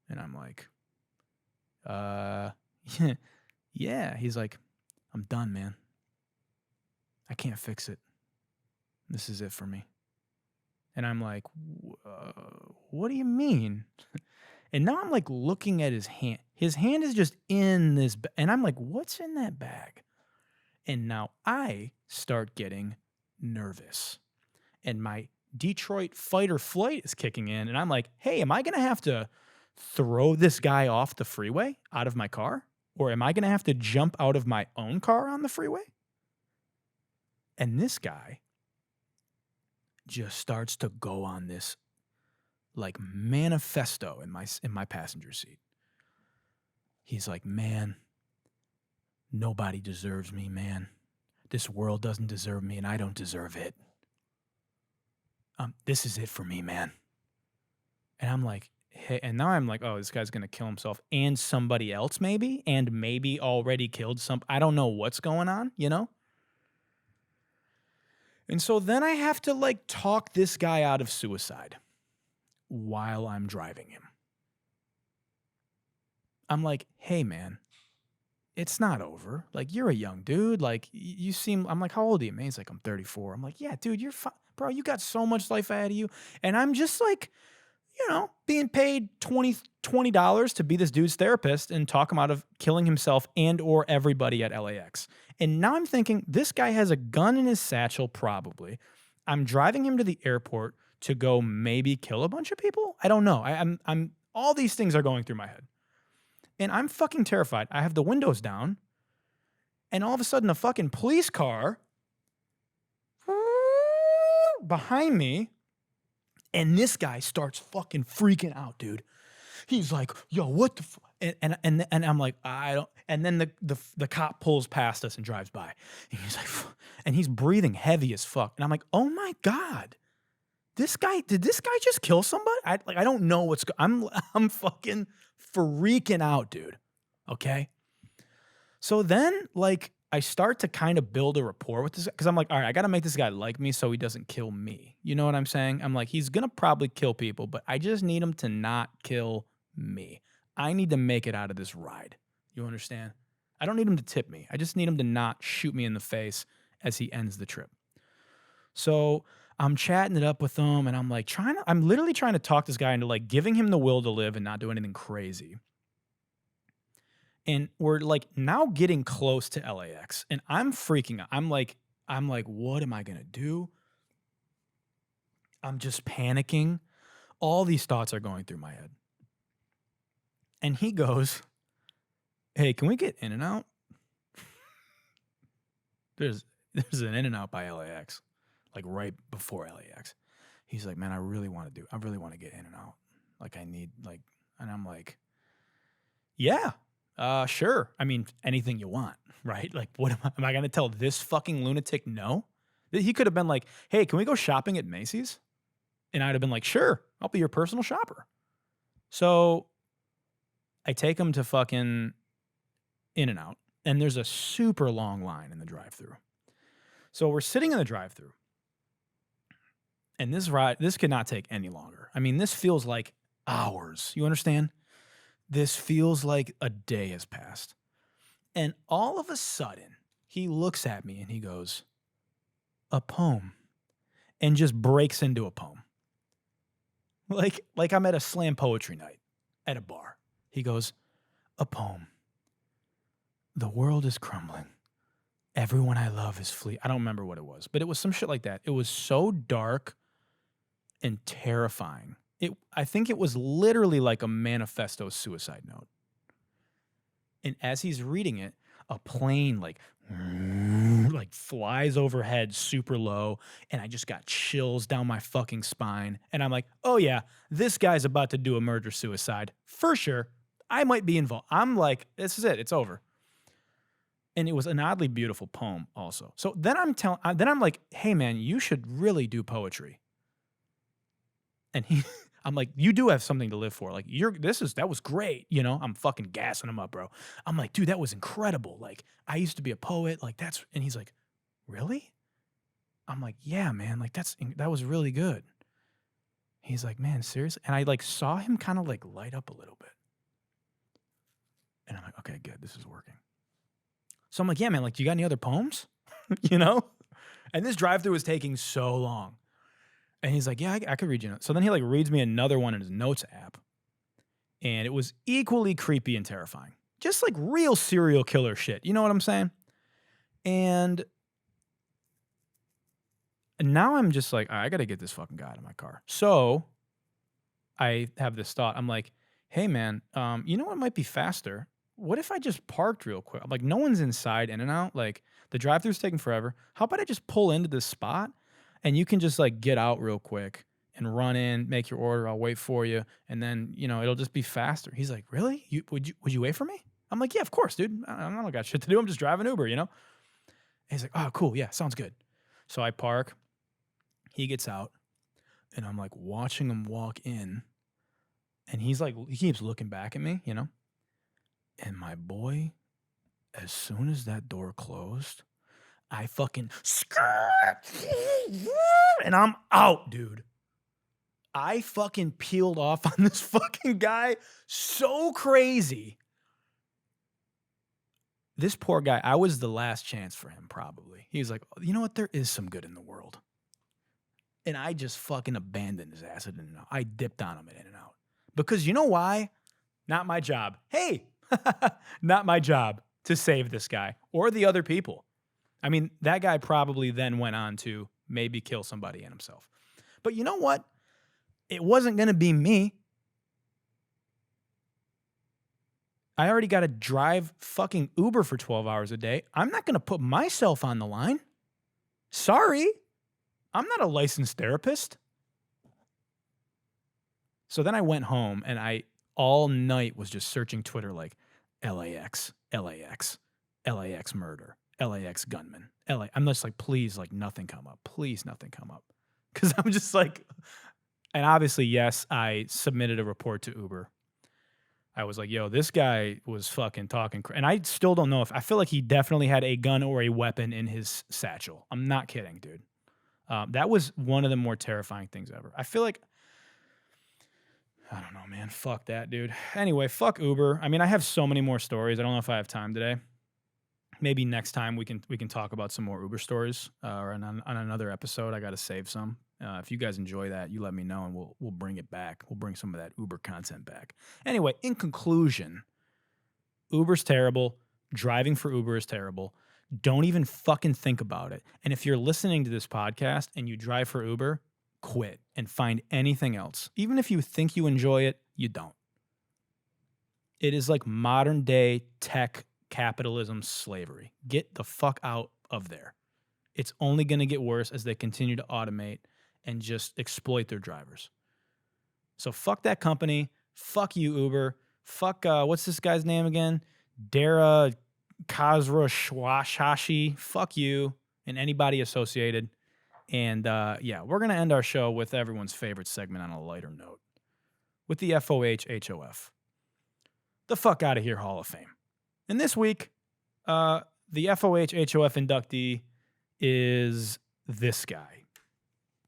And I'm like, yeah. He's like, I'm done, man. I can't fix it. This is it for me. And I'm like, what do you mean? And now I'm like looking at his hand. His hand is just in this, and I'm like, what's in that bag? And now I start getting nervous. And my Detroit fight or flight is kicking in. And I'm like, hey, am I going to have to throw this guy off the freeway out of my car? Or am I going to have to jump out of my own car on the freeway? And this guy just starts to go on this like manifesto in my passenger seat. He's like, man, nobody deserves me, man. This world doesn't deserve me and I don't deserve it. This is it for me, man. And I'm like, hey, and now I'm like, oh, this guy's going to kill himself and somebody else maybe, and maybe already killed I don't know what's going on, you know? And so then I have to like talk this guy out of suicide while I'm driving him. I'm like, hey, man, it's not over. Like, you're a young dude. Like, you seem, I'm like, how old are you, man? He's like, I'm 34. I'm like, yeah, dude, you're fine. Bro, you got so much life ahead of you. And I'm just like, you know, being paid $20 to be this dude's therapist and talk him out of killing himself and or everybody at LAX. And now I'm thinking, this guy has a gun in his satchel, probably. I'm driving him to the airport to go maybe kill a bunch of people. I don't know. I'm all these things are going through my head. And I'm fucking terrified. I have the windows down. And all of a sudden a fucking police car behind me. And this guy starts fucking freaking out, dude. He's like, yo, what the fuck? And I'm like, I don't. And then the cop pulls past us and drives by. And he's like, and he's breathing heavy as fuck. And I'm like, oh my God. Did this guy just kill somebody? I don't know what's I'm fucking freaking out, dude. Okay. So then like I start to kind of build a rapport with this because I'm like, all right, I got to make this guy like me so he doesn't kill me. You know what I'm saying? I'm like, he's going to probably kill people, but I just need him to not kill me. I need to make it out of this ride. You understand? I don't need him to tip me. I just need him to not shoot me in the face as he ends the trip. So I'm chatting it up with him and I'm like I'm literally trying to talk this guy into like giving him the will to live and not do anything crazy. And we're like now getting close to LAX, and I'm freaking out. I'm like, what am I gonna do? I'm just panicking. All these thoughts are going through my head. And he goes, "Hey, can we get In-N-Out? There's an In-N-Out by LAX, like right before LAX." He's like, "Man, I really want to get In-N-Out. Like I need like," and I'm like, "Yeah, sure. I mean, anything you want, right? Like, what am I going to tell this fucking lunatic no?" He could have been like, "Hey, can we go shopping at Macy's?" And I'd have been like, "Sure, I'll be your personal shopper." So I take him to fucking In-N-Out, and there's a super long line in the drive-thru. So we're sitting in the drive-thru, and this could not take any longer. I mean, this feels like hours. You understand? This feels like a day has passed. And all of a sudden, he looks at me and he goes, "A poem," and just breaks into a poem. Like I'm at a slam poetry night at a bar. He goes, "A poem. The world is crumbling. Everyone I love is fleeing." I don't remember what it was, but it was some shit like that. It was so dark and terrifying. I think it was literally like a manifesto suicide note. And as he's reading it, a plane like flies overhead super low, and I just got chills down my fucking spine. And I'm like, "Oh yeah, this guy's about to do a murder-suicide for sure. I might be involved." I'm like, "This is it. It's over." And it was an oddly beautiful poem also. So then I'm like, "Hey man, you should really do poetry." And I'm like, "You do have something to live for. Like that was great." You know, I'm fucking gassing him up, bro. I'm like, "Dude, that was incredible. Like I used to be a poet. Like and he's like, "Really?" I'm like, "Yeah, man. Like that was really good." He's like, "Man, seriously?" And I like saw him kind of like light up a little bit. And I'm like, "Okay, good. This is working." So I'm like, "Yeah, man, like, do you got any other poems?" You know? And this drive-thru was taking so long. And he's like, "Yeah, I could read you." So then he like reads me another one in his notes app. And it was equally creepy and terrifying. Just like real serial killer shit. You know what I'm saying? And now I'm just like, I got to get this fucking guy out of my car. So I have this thought. I'm like, "Hey, man, you know what might be faster? What if I just parked real quick? I'm like, no one's inside In-N-Out. Like, the drive-thru's taking forever. How about I just pull into this spot and you can just like get out real quick and run in, make your order. I'll wait for you, and then it'll just be faster." He's like, "Really? Would you wait for me?" I'm like, "Yeah, of course, dude. I don't got shit to do. I'm just driving Uber, And he's like, "Oh, cool. Yeah, sounds good." So I park. He gets out, and I'm like watching him walk in, and he keeps looking back at me, And my boy, as soon as that door closed, I fucking and I'm out, dude. I fucking peeled off on this fucking guy so crazy. This poor guy, I was the last chance for him, probably. He was like, "You know what? There is some good in the world." And I just fucking abandoned his ass at In-N-Out. I dipped on him at In-N-Out. Because you know why? Not my job. Hey, not my job to save this guy or the other people. I mean, that guy probably then went on to maybe kill somebody and himself. But you know what? It wasn't going to be me. I already got to drive fucking Uber for 12 hours a day. I'm not going to put myself on the line. Sorry. I'm not a licensed therapist. So then I went home and I all night was just searching Twitter like LAX, LAX, LAX murder, LAX gunman, LA. I'm just like, please, like nothing come up. Please, nothing come up. Because I'm just like, and obviously, yes, I submitted a report to Uber. I was like, "Yo, this guy was fucking talking." And I still don't know I feel like he definitely had a gun or a weapon in his satchel. I'm not kidding, dude. That was one of the more terrifying things ever. I feel like, I don't know, man. Fuck that, dude. Anyway, fuck Uber. I mean, I have so many more stories. I don't know if I have time today. Maybe next time we can talk about some more Uber stories, or on another episode. I got to save some. If you guys enjoy that, you let me know, and we'll bring it back. We'll bring some of that Uber content back. Anyway, in conclusion, Uber's terrible. Driving for Uber is terrible. Don't even fucking think about it. And if you're listening to this podcast and you drive for Uber, quit and find anything else. Even if you think you enjoy it, you don't. It is like modern day tech capitalism slavery. Get the fuck out of there. It's only going to get worse as they continue to automate and just exploit their drivers. So fuck that company. Fuck you, Uber. Fuck, what's this guy's name again? Dara Khosrowshahi. Fuck you and anybody associated. And yeah, we're going to end our show with everyone's favorite segment on a lighter note. With the FOH-HOF. The fuck out of here Hall of Fame. And this week, the FOH-HOF inductee is this guy.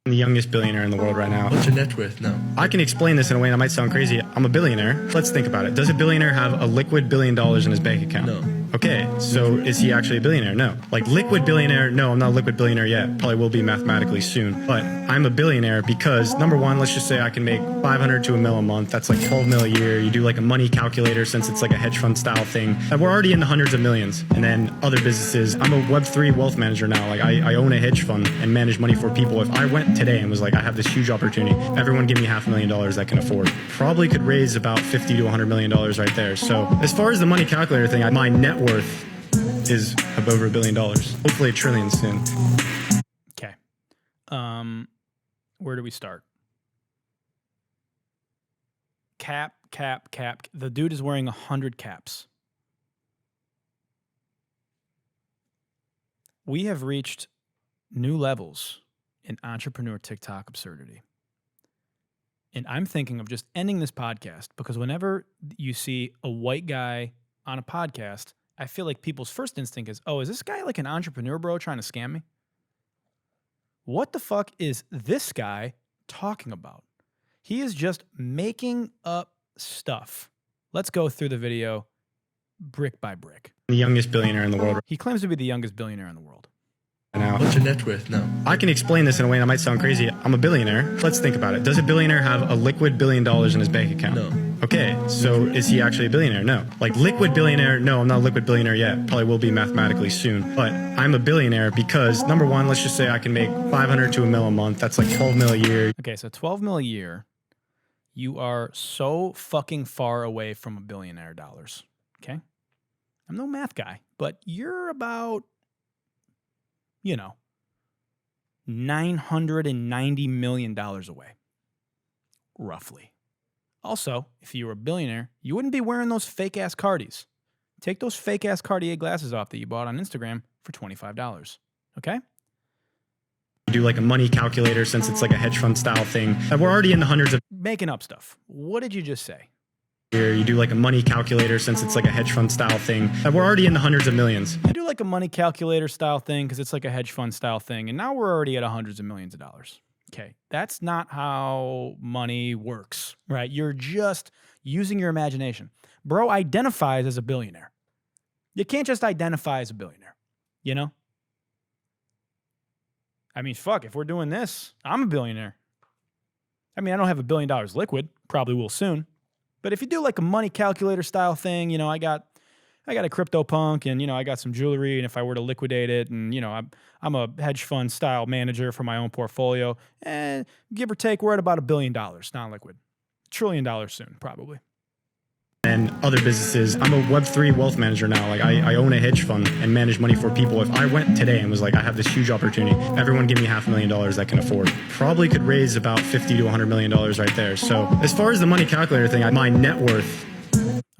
I'm the youngest billionaire in the world right now. What's your net worth now? I can explain this in a way that might sound crazy. I'm a billionaire. Let's think about it. Does a billionaire have a liquid $1 billion in his bank account? No. Okay, so is he actually a billionaire? No. Like liquid billionaire? No, I'm not a liquid billionaire yet. Probably will be mathematically soon. But I'm a billionaire because, number one, let's just say I can make 500 to $1 million a month. That's like 12 mil a year. You do like a money calculator since it's like a hedge fund style thing. And we're already in the hundreds of millions. And then other businesses. I'm a Web3 wealth manager now. Like I own a hedge fund and manage money for people. If I went today and was like, I have this huge opportunity, everyone give me $500,000 I can afford. Probably could raise about $50 to $100 million right there. So as far as the money calculator thing, my net worth is over $1 billion. Hopefully $1 trillion soon. Okay. Where do we start? Cap. The dude is wearing 100 caps. We have reached new levels in entrepreneur TikTok absurdity. And I'm thinking of just ending this podcast because whenever you see a white guy on a podcast, I feel like people's first instinct is, oh, is this guy like an entrepreneur bro trying to scam me? What the fuck is this guy talking about? He is just making up stuff. Let's go through the video brick by brick. The youngest billionaire in the world He claims to be the youngest billionaire in the world. right now. What's your net worth now? I can explain this in a way that might sound crazy. I'm a billionaire. Let's think about it. Does a billionaire have a liquid $1 billion in his bank account? No. Okay, so is he actually a billionaire? No. Like liquid billionaire? No, I'm not a liquid billionaire yet. Probably will be mathematically soon. But I'm a billionaire because, number one, let's just say I can make 500 to $1 million a month. That's like 12 mil a year. Okay, so 12 mil a year. You are so fucking far away from $1 billion. Okay? I'm no math guy, but you're about, $990 million away. Roughly. Also, if you were a billionaire, you wouldn't be wearing those fake-ass Cardis. Take those fake-ass Cartier glasses off that you bought on Instagram for $25. Okay? You do like a money calculator since it's like a hedge fund style thing. And we're already in the hundreds of Making up stuff. What did you just say? here. You do like a money calculator since it's like a hedge fund style thing. And we're already in the hundreds of millions. I do like a money calculator style thing because it's like a hedge fund style thing. And now we're already at hundreds of millions of dollars. Okay. That's not how money works, right? You're just using your imagination. Bro identifies as a billionaire. You can't just identify as a billionaire, I mean, fuck, if we're doing this, I'm a billionaire. I mean, I don't have $1 billion liquid, probably will soon. But if you do like a money calculator style thing, I got a CryptoPunk and, I got some jewelry. And if I were to liquidate it and, I'm a hedge fund style manager for my own portfolio, and give or take, we're at about $1 billion, non-liquid. $1 trillion soon, probably. And other businesses. I'm a Web3 wealth manager now. Like I own a hedge fund and manage money for people. If I went today and was like, I have this huge opportunity, everyone give me $500,000 I can afford. Probably could raise about $50 to $100 million right there. So as far as the money calculator thing, my net worth.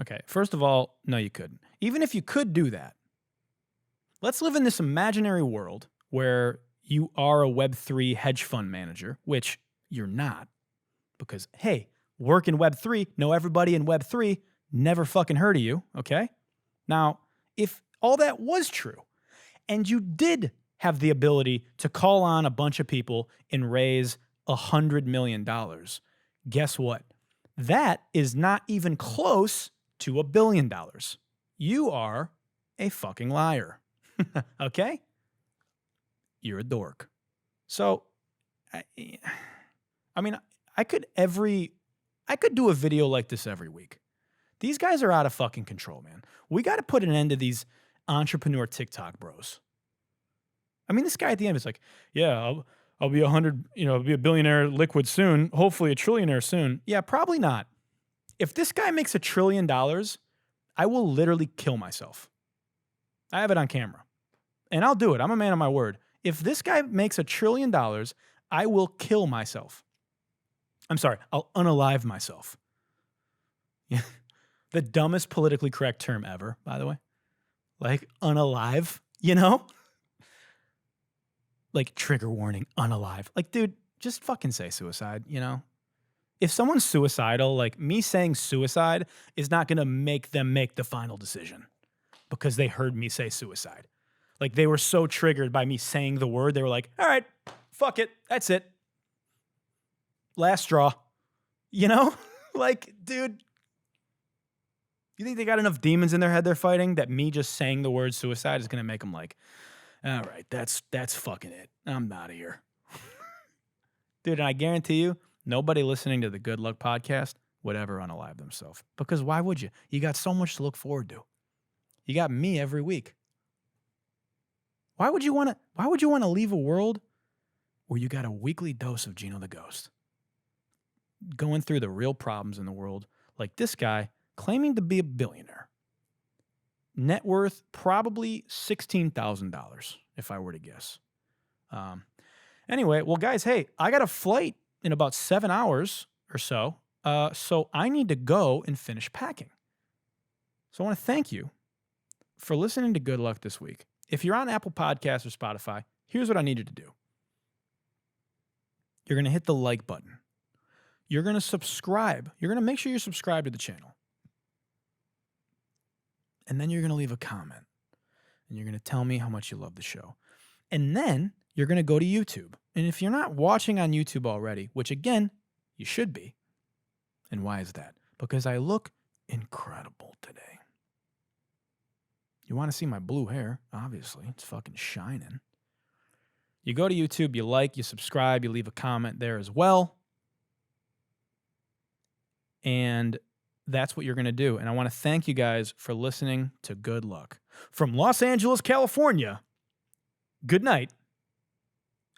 Okay, first of all, no, you couldn't. Even if you could do that, let's live in this imaginary world where you are a Web3 hedge fund manager, which you're not. Because, hey, work in Web3, know everybody in Web3, never fucking heard of you, okay? Now, if all that was true, and you did have the ability to call on a bunch of people and raise $100 million, guess what? That is not even close to $1 billion. You are a fucking liar, okay? You're a dork. So, I mean, I could do a video like this every week. These guys are out of fucking control, man. We got to put an end to these entrepreneur TikTok bros. I mean, this guy at the end is like, yeah, I'll be I'll be a billionaire liquid soon. Hopefully a trillionaire soon. Yeah, probably not. If this guy makes $1 trillion, I will literally kill myself. I have it on camera. And I'll do it. I'm a man of my word. If this guy makes $1 trillion, I will kill myself. I'm sorry, I'll unalive myself. Yeah. The dumbest politically correct term ever, by the way. Like, unalive, you know? Like, trigger warning, unalive. Like, dude, just fucking say suicide, you know? If someone's suicidal, like, me saying suicide is not going to make them make the final decision because they heard me say suicide. Like, they were so triggered by me saying the word, they were like, all right, fuck it, that's it. Last straw. You know? Like, dude, you think they got enough demons in their head they're fighting that me just saying the word suicide is going to make them like, all right, that's fucking it. I'm out of here. Dude, and I guarantee you, nobody listening to the Good Luck podcast would ever unalive themselves. Because why would you? You got so much to look forward to. You got me every week. Why would you want to leave a world where you got a weekly dose of Gino the Ghost? Going through the real problems in the world, like this guy claiming to be a billionaire. Net worth probably $16,000, if I were to guess. Anyway, well, guys, hey, I got a flight in about 7 hours or so, so I need to go and finish packing. So I want to thank you for listening to Good Luck this week. If you're on Apple Podcasts or Spotify, here's what I need you to do. You're going to hit the like button. You're going to subscribe. You're going to make sure you're subscribed to the channel. And then you're going to leave a comment. And you're going to tell me how much you love the show. And then you're going to go to YouTube. And if you're not watching on YouTube already, which again, you should be. And why is that? Because I look incredible today. You want to see my blue hair? Obviously, it's fucking shining. You go to YouTube, you like, you subscribe, you leave a comment there as well. And that's what you're going to do. And I want to thank you guys for listening to Good Luck. From Los Angeles, California, good night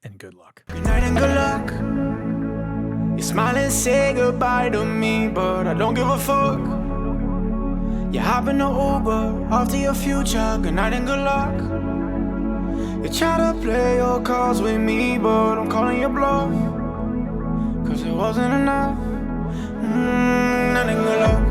and good luck. Good night and good luck. You smile and say goodbye to me, but I don't give a fuck. You hop in the Uber, off to your future. Good night and good luck. You try to play your cards with me, but I'm calling your bluff. Cause it wasn't enough. Night and good luck.